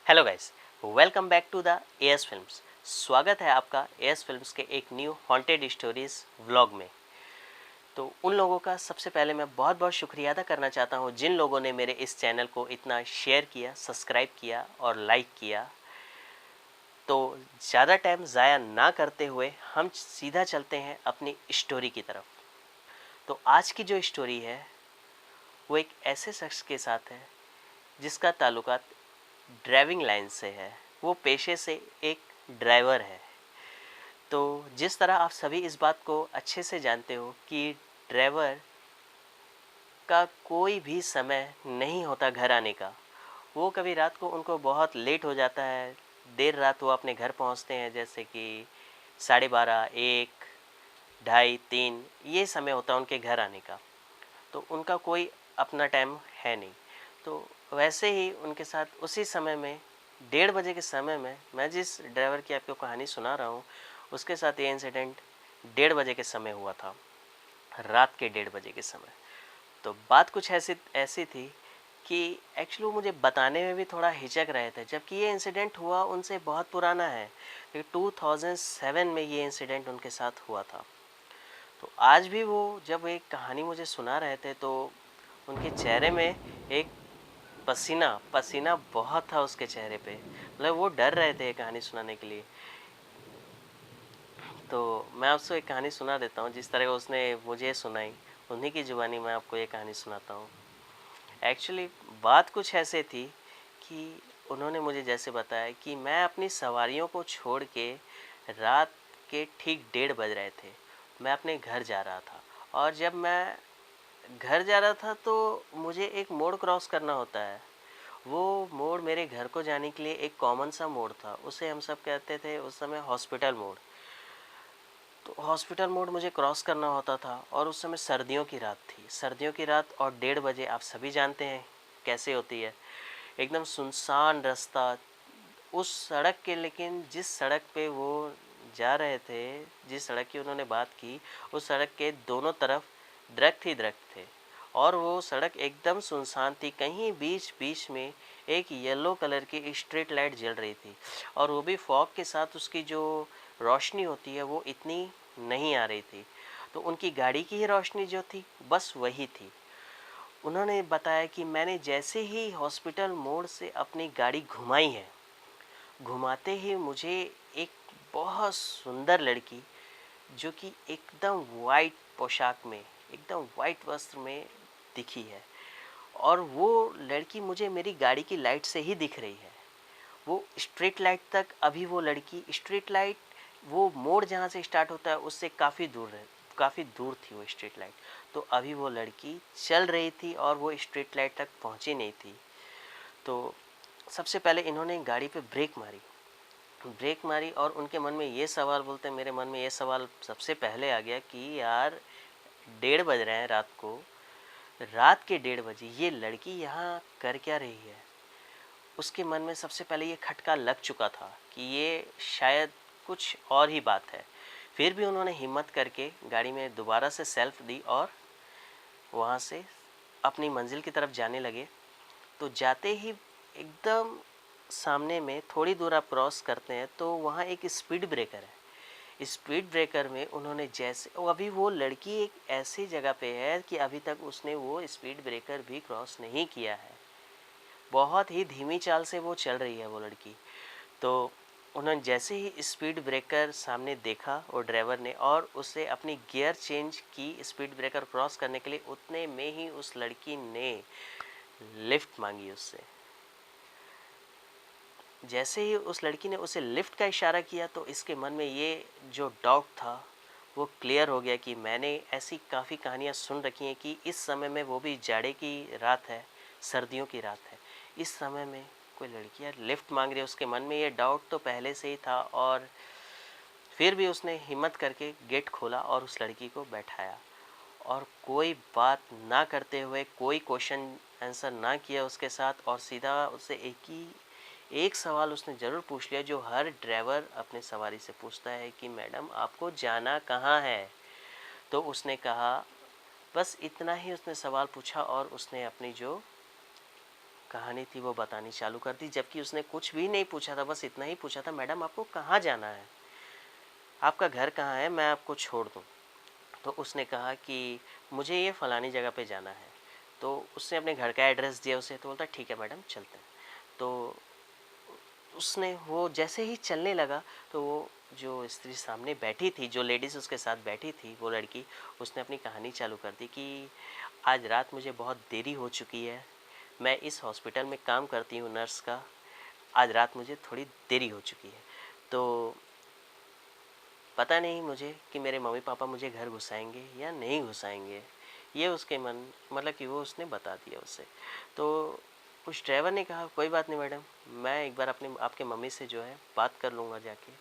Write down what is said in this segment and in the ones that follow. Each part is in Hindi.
Hello guys, welcome back to the AS films. स्वागत है आपका एएस फिल्म्स के एक न्यू हॉन्टेड स्टोरीज व्लॉग में। तो उन लोगों का सबसे पहले मैं बहुत बहुत शुक्रिया अदा करना चाहता हूँ जिन लोगों ने मेरे इस चैनल को इतना शेयर किया, सब्सक्राइब किया और लाइक किया। तो ज़्यादा टाइम ज़ाया ना करते हुए हम सीधा चलते हैं अपनी स्टोरी की तरफ। तो आज की जो स्टोरी है वो एक ऐसे शख्स के साथ है जिसका ताल्लुकात ड्राइविंग लाइन से है। वो पेशे से एक ड्राइवर है। तो जिस तरह आप सभी इस बात को अच्छे से जानते हो कि ड्राइवर का कोई भी समय नहीं होता घर आने का। वो कभी रात को उनको बहुत लेट हो जाता है, देर रात वो अपने घर पहुंचते हैं, जैसे कि 12:30, 1, 2:30, 3 ये समय होता है उनके घर आने का। तो उनका कोई अपना टाइम है नहीं। तो वैसे ही उनके साथ उसी समय में 1:30 बजे के समय में मैं जिस ड्राइवर की आपको कहानी सुना रहा हूँ उसके साथ ये इंसिडेंट 1:30 बजे के समय हुआ था, रात के 1:30 बजे के समय। तो बात कुछ ऐसी ऐसी थी कि एक्चुअली मुझे बताने में भी थोड़ा हिचक रहे थे, जबकि ये इंसिडेंट हुआ उनसे बहुत पुराना है। 2007 में ये इंसिडेंट उनके साथ हुआ था। तो आज भी वो जब एक कहानी मुझे सुना रहे थे तो उनके चेहरे में एक पसीना पसीना बहुत था उसके चेहरे पे। मतलब वो डर रहे थे कहानी सुनाने के लिए। तो मैं आपसे एक कहानी सुना देता हूँ जिस तरह उसने मुझे सुनाई, उन्हीं की ज़ुबानी मैं आपको ये कहानी सुनाता हूँ। एक्चुअली बात कुछ ऐसे थी कि उन्होंने मुझे जैसे बताया कि मैं अपनी सवारियों को छोड़ के रात के ठीक 1:30 बज रहे थे, मैं अपने घर जा रहा था। और जब मैं घर जा रहा था तो मुझे एक मोड़ क्रॉस करना होता है। वो मोड़ मेरे घर को जाने के लिए एक कॉमन सा मोड़ था, उसे हम सब कहते थे उस समय हॉस्पिटल मोड़। तो हॉस्पिटल मोड़ मुझे क्रॉस करना होता था और उस समय सर्दियों की रात थी। सर्दियों की रात और 1:30 बजे आप सभी जानते हैं कैसे होती है, एकदम सुनसान रास्ता उस सड़क के। लेकिन जिस सड़क पे वो जा रहे थे, जिस सड़क की उन्होंने बात की, उस सड़क के दोनों तरफ दरख्त ही दरख्त थे और वो सड़क एकदम सुनसान थी। कहीं बीच बीच में एक येलो कलर की स्ट्रीट लाइट जल रही थी और वो भी फॉग के साथ। उसकी जो रोशनी होती है वो इतनी नहीं आ रही थी। तो उनकी गाड़ी की ही रोशनी जो थी बस वही थी। उन्होंने बताया कि मैंने जैसे ही हॉस्पिटल मोड़ से अपनी गाड़ी घुमाई है, घुमाते ही मुझे एक बहुत सुंदर लड़की जो कि एकदम वाइट पोशाक में, एकदम वाइट वस्त्र में दिखी है। और वो लड़की मुझे मेरी गाड़ी की लाइट से ही दिख रही है। वो स्ट्रीट लाइट तक, अभी वो लड़की स्ट्रीट लाइट, वो मोड़ जहाँ से स्टार्ट होता है उससे काफ़ी दूर है, काफ़ी दूर थी वो स्ट्रीट लाइट। तो अभी वो लड़की चल रही थी और वो स्ट्रीट लाइट तक पहुँची नहीं थी। तो सबसे पहले इन्होंने गाड़ी पे ब्रेक मारी और उनके मन में ये सवाल, बोलते मेरे मन में ये सवाल सबसे पहले आ गया कि यार 1:30 बज रहे हैं रात को, रात के 1:30 बजे ये लड़की यहाँ कर क्या रही है। उसके मन में सबसे पहले ये खटका लग चुका था कि ये शायद कुछ और ही बात है। फिर भी उन्होंने हिम्मत करके गाड़ी में दोबारा से सेल्फ दी और वहाँ से अपनी मंजिल की तरफ जाने लगे। तो जाते ही एकदम सामने में थोड़ी दूर आप क्रॉस करते हैं तो वहाँ एक स्पीड ब्रेकर है। स्पीड ब्रेकर में उन्होंने जैसे, अभी वो लड़की एक ऐसी जगह पे है कि अभी तक उसने वो स्पीड ब्रेकर भी क्रॉस नहीं किया है। बहुत ही धीमी चाल से वो चल रही है वो लड़की। तो उन्होंने जैसे ही स्पीड ब्रेकर सामने देखा वो ड्राइवर ने और उसे अपनी गियर चेंज की स्पीड ब्रेकर क्रॉस करने के लिए, उतने में ही उस लड़की ने लिफ्ट मांगी उससे। जैसे ही उस लड़की ने उसे लिफ्ट का इशारा किया तो इसके मन में ये जो डाउट था वो क्लियर हो गया कि मैंने ऐसी काफ़ी कहानियाँ सुन रखी हैं कि इस समय में, वो भी जाड़े की रात है, सर्दियों की रात है, इस समय में कोई लड़कियाँ लिफ्ट मांग रही है। उसके मन में ये डाउट तो पहले से ही था और फिर भी उसने हिम्मत करके गेट खोला और उस लड़की को बैठाया और कोई बात ना करते हुए, कोई क्वेश्चन आंसर ना किया उसके साथ, और सीधा उससे एक सवाल उसने ज़रूर पूछ लिया जो हर ड्राइवर अपने सवारी से पूछता है कि मैडम आपको जाना कहाँ है। तो उसने कहा, बस इतना ही उसने सवाल पूछा और उसने अपनी जो कहानी थी वो बतानी चालू कर दी, जबकि उसने कुछ भी नहीं पूछा था, बस इतना ही पूछा था, मैडम आपको कहाँ जाना है, आपका घर कहाँ है, मैं आपको छोड़ दूँ। तो उसने कहा कि मुझे ये फ़लानी जगह पे जाना है। तो उसने अपने घर का एड्रेस दिया उसे, तो बोलता ठीक है मैडम चलते हैं। तो उसने वो जैसे ही चलने लगा, तो वो जो स्त्री सामने बैठी थी, जो लेडीज़ उसके साथ बैठी थी, वो लड़की, उसने अपनी कहानी चालू कर दी कि आज रात मुझे बहुत देरी हो चुकी है, मैं इस हॉस्पिटल में काम करती हूँ नर्स का, आज रात मुझे थोड़ी देरी हो चुकी है। तो पता नहीं मुझे कि मेरे मम्मी पापा मुझे घर घुसाएंगे या नहीं घुसाएंगे, ये उसके मन, मतलब कि वो उसने बता दिया उसे। तो उस ड्राइवर ने कहा कोई बात नहीं मैडम, मैं एक बार अपने आपके मम्मी से जो है बात कर लूँगा जाके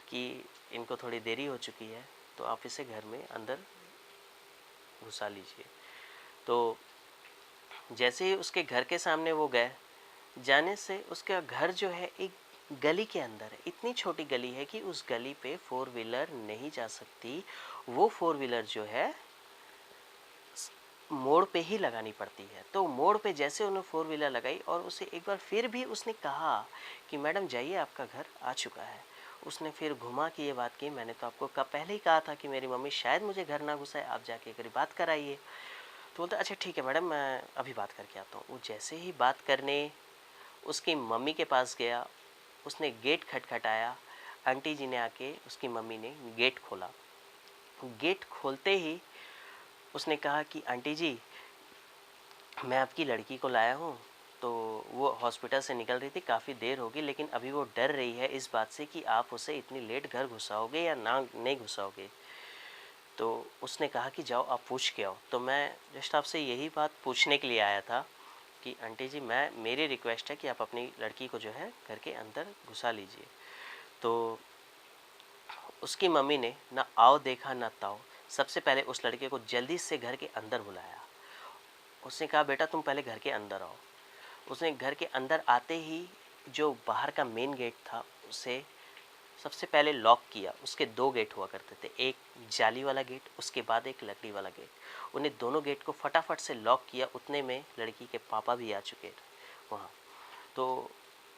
कि इनको थोड़ी देरी हो चुकी है, तो आप इसे घर में अंदर घुसा लीजिए। तो जैसे ही उसके घर के सामने वो गए, जाने से उसका घर जो है एक गली के अंदर है, इतनी छोटी गली है कि उस गली पे फोर व्हीलर नहीं जा सकती। वो फोर व्हीलर जो है मोड़ पे ही लगानी पड़ती है। तो मोड़ पे जैसे उन्होंने फोर व्हीलर लगाई और उसे एक बार फिर भी उसने कहा कि मैडम जाइए आपका घर आ चुका है। उसने फिर घुमा के ये बात की, मैंने तो आपको पहले ही कहा था कि मेरी मम्मी शायद मुझे घर ना घुसाए, आप जाके एक बार बात कराइए। तो बोलता अच्छा ठीक है मैडम, मैं अभी बात करके आता हूँ। वो जैसे ही बात करने उसकी मम्मी के पास गया, उसने गेट खटखटाया, आंटी जी ने आके उसकी मम्मी ने गेट खोला। गेट खोलते ही उसने कहा कि आंटी जी, मैं आपकी लड़की को लाया हूँ। तो वो हॉस्पिटल से निकल रही थी, काफ़ी देर होगी, लेकिन अभी वो डर रही है इस बात से कि आप उसे इतनी लेट घर घुसाओगे या ना नहीं घुसाओगे। तो उसने कहा कि जाओ आप पूछ के आओ। तो मैं जस्ट आपसे यही बात पूछने के लिए आया था कि आंटी जी, मैं मेरी रिक्वेस्ट है कि आप अपनी लड़की को जो है घर के अंदर घुसा लीजिए। तो उसकी मम्मी ने ना आओ देखा ना ताओ, सबसे पहले उस लड़के को जल्दी से घर के अंदर बुलाया। उसने कहा बेटा तुम पहले घर के अंदर आओ। उसने घर के अंदर आते ही जो बाहर का मेन गेट था उसे सबसे पहले लॉक किया। उसके दो गेट हुआ करते थे, एक जाली वाला गेट, उसके बाद एक लकड़ी वाला गेट। उन्हें दोनों गेट को फटाफट से लॉक किया। उतने में लड़की के पापा भी आ चुके थे वहाँ। तो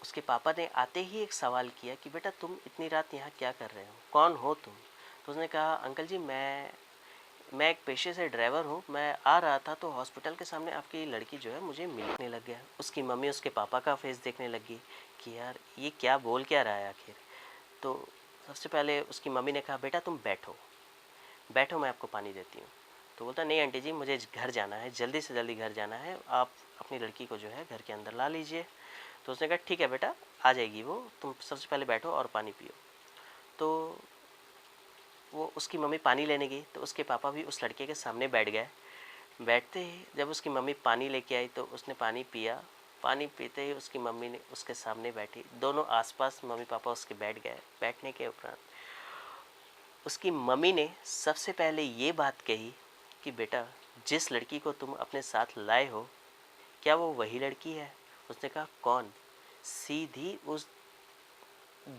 उसके पापा ने आते ही एक सवाल किया कि बेटा तुम इतनी रात यहाँ क्या कर रहे हो, कौन हो तुम। तो उसने कहा अंकल जी, मैं एक पेशे से ड्राइवर हूँ, मैं आ रहा था तो हॉस्पिटल के सामने आपकी लड़की जो है मुझे मिलने लग गया। उसकी मम्मी उसके पापा का फेस देखने लगी कि यार ये क्या बोल क्या रहा है आखिर। तो सबसे पहले उसकी मम्मी ने कहा बेटा तुम बैठो, बैठो मैं आपको पानी देती हूँ। तो बोलता नहीं आंटी जी, मुझे घर जाना है, जल्दी से जल्दी घर जाना है, आप अपनी लड़की को जो है घर के अंदर ला लीजिए। तो उसने कहा ठीक है बेटा, आ जाएगी वो, तुम सबसे पहले बैठो और पानी पियो। तो वो उसकी मम्मी पानी लेने गई तो उसके पापा भी उस लड़के के सामने बैठ गए। बैठते ही जब उसकी मम्मी पानी लेके आई तो उसने पानी पिया। पानी पीते ही उसकी मम्मी ने उसके सामने बैठी, दोनों आसपास मम्मी पापा उसके बैठ गए। बैठने के उपरांत उसकी मम्मी ने सबसे पहले ये बात कही कि बेटा जिस लड़की को तुम अपने साथ लाए हो, क्या वो वही लड़की है। उसने कहा कौन। सीधी उस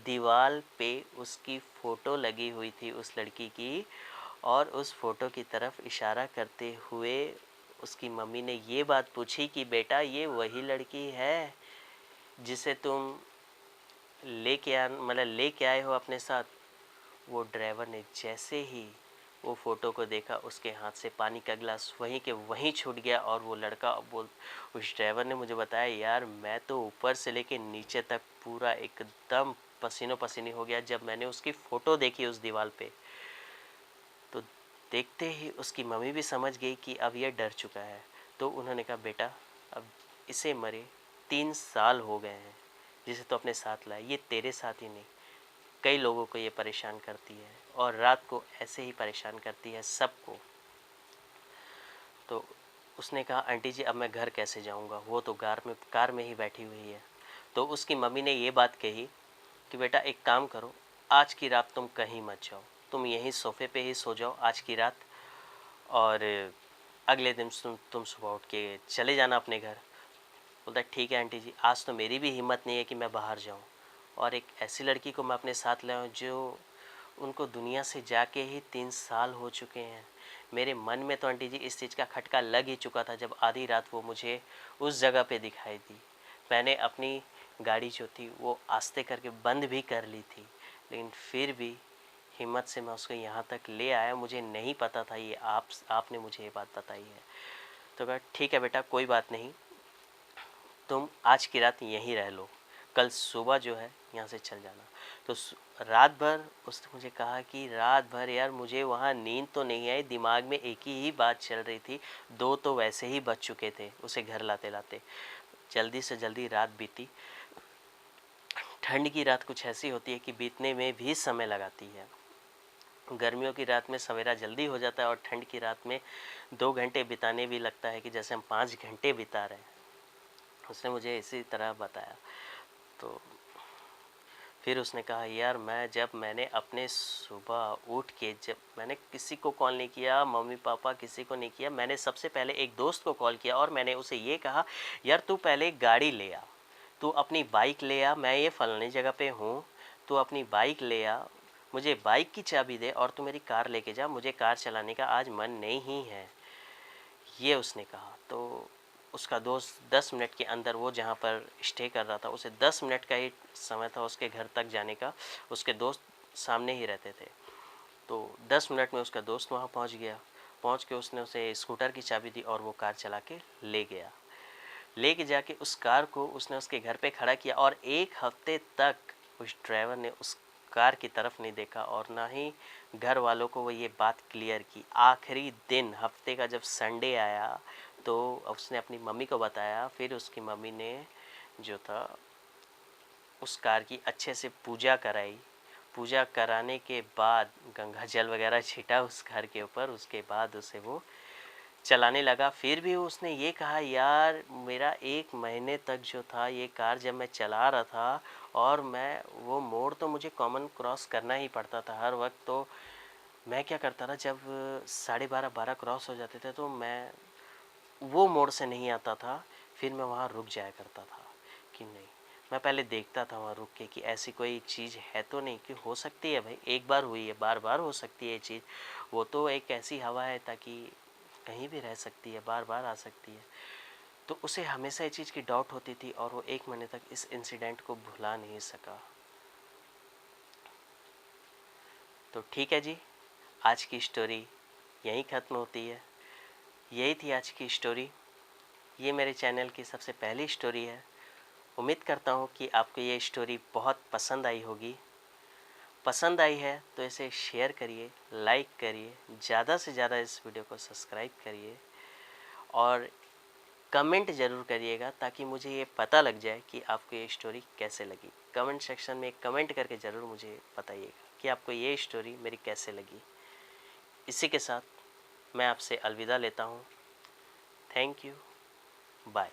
दीवार पे उसकी फ़ोटो लगी हुई थी उस लड़की की, और उस फ़ोटो की तरफ इशारा करते हुए उसकी मम्मी ने ये बात पूछी कि बेटा ये वही लड़की है जिसे तुम लेके आए हो अपने साथ। वो ड्राइवर ने जैसे ही वो फ़ोटो को देखा, उसके हाथ से पानी का गिलास वहीं के वहीं छूट गया। और वो लड़का उस ड्राइवर ने मुझे बताया यार, मैं तो ऊपर से लेके नीचे तक पूरा एकदम पसीनो पसीनी हो गया जब मैंने उसकी फ़ोटो देखी उस दीवार पे। तो देखते ही उसकी मम्मी भी समझ गई कि अब ये डर चुका है। तो उन्होंने कहा बेटा अब इसे मरे 3 साल हो गए हैं, जिसे तो अपने साथ लाए, ये तेरे साथ ही नहीं कई लोगों को ये परेशान करती है, और रात को ऐसे ही परेशान करती है सबको। तो उसने कहा आंटी जी अब मैं घर कैसे जाऊंगा, वो तो कार में ही बैठी हुई है। तो उसकी मम्मी ने ये बात कही कि बेटा एक काम करो, आज की रात तुम कहीं मत जाओ, तुम यहीं सोफ़े पे ही सो जाओ आज की रात, और अगले दिन तुम सुबह उठ के चले जाना अपने घर। बोलता ठीक है आंटी जी, आज तो मेरी भी हिम्मत नहीं है कि मैं बाहर जाऊं, और एक ऐसी लड़की को मैं अपने साथ लाऊं जो उनको दुनिया से जाके ही 3 साल हो चुके हैं, मेरे मन में तो आंटी जी इस चीज़ का खटका लग ही चुका था जब आधी रात वो मुझे उस जगह पे दिखाई दी। मैंने अपनी गाड़ी जो थी वो आस्ते करके बंद भी कर ली थी, लेकिन फिर भी हिम्मत से मैं उसको यहाँ तक ले आया। मुझे नहीं पता था ये आपने मुझे ये बात बताई है। तो कहा ठीक है बेटा, कोई बात नहीं, तुम आज की रात यहीं रह लो, कल सुबह जो है यहाँ से चल जाना। तो रात भर उसने मुझे कहा कि रात भर यार मुझे वहाँ नींद तो नहीं आई, दिमाग में एक ही बात चल रही थी। 2 तो वैसे ही बज चुके थे उसे घर लाते लाते। जल्दी से जल्दी रात बीती। ठंड की रात कुछ ऐसी होती है कि बीतने में भी समय लगाती है। गर्मियों की रात में सवेरा जल्दी हो जाता है और ठंड की रात में 2 घंटे बिताने भी लगता है कि जैसे हम 5 घंटे बिता रहे हैं। उसने मुझे इसी तरह बताया। तो फिर उसने कहा यार मैंने अपने सुबह उठ के, जब मैंने किसी को कॉल नहीं किया, मम्मी पापा किसी को नहीं किया, मैंने सबसे पहले एक दोस्त को कॉल किया और मैंने उसे ये कहा यार तू पहले गाड़ी ले आ, तू अपनी बाइक ले आ, मैं ये फलानी जगह पे हूँ, तू अपनी बाइक ले आ, मुझे बाइक की चाबी दे और तू मेरी कार लेके जा, मुझे कार चलाने का आज मन नहीं है, ये उसने कहा। तो उसका दोस्त 10 मिनट के अंदर, वो जहाँ पर स्टे कर रहा था उसे 10 मिनट का ही समय था उसके घर तक जाने का। उसके दोस्त सामने ही रहते थे। तो 10 मिनट में उसका दोस्त वहाँ पहुँच गया। पहुँच के उसने उसे स्कूटर की चाबी दी और वो कार चला के ले गया। लेके जाके उस कार को उसने उसके घर पे खड़ा किया और 1 हफ्ते तक उस ड्राइवर ने उस कार की तरफ नहीं देखा और ना ही घर वालों को वो ये बात क्लियर की। आखिरी दिन हफ्ते का जब संडे आया तो उसने अपनी मम्मी को बताया। फिर उसकी मम्मी ने जो था उस कार की अच्छे से पूजा कराई। पूजा कराने के बाद गंगा जल वगैरह छिटा उस कार के ऊपर। उसके बाद उसे वो चलाने लगा। फिर भी उसने ये कहा यार मेरा 1 महीने तक जो था ये कार जब मैं चला रहा था और मैं वो मोड़ तो मुझे कॉमन क्रॉस करना ही पड़ता था हर वक्त। तो मैं क्या करता था, जब 12:30 12 क्रॉस हो जाते थे तो मैं वो मोड़ से नहीं आता था, फिर मैं वहाँ रुक जाया करता था कि नहीं, मैं पहले देखता था वहाँ रुक के कि ऐसी कोई चीज़ है तो नहीं, कि हो सकती है भाई, एक बार हुई है, बार बार हो सकती है ये चीज़, वो तो एक ऐसी हवा है ताकि कहीं भी रह सकती है, बार बार आ सकती है। तो उसे हमेशा ये चीज़ की डाउट होती थी और वो 1 महीने तक इस इंसिडेंट को भुला नहीं सका। तो ठीक है जी, आज की स्टोरी यहीं ख़त्म होती है। यही थी आज की स्टोरी। ये मेरे चैनल की सबसे पहली स्टोरी है। उम्मीद करता हूँ कि आपको ये स्टोरी बहुत पसंद आई होगी। पसंद आई है तो इसे शेयर करिए, लाइक करिए, ज़्यादा से ज़्यादा इस वीडियो को सब्सक्राइब करिए और कमेंट ज़रूर करिएगा ताकि मुझे ये पता लग जाए कि आपको ये स्टोरी कैसे लगी। कमेंट सेक्शन में कमेंट करके ज़रूर मुझे बताइएगा कि आपको ये स्टोरी मेरी कैसे लगी। इसी के साथ मैं आपसे अलविदा लेता हूँ। Thank you, bye.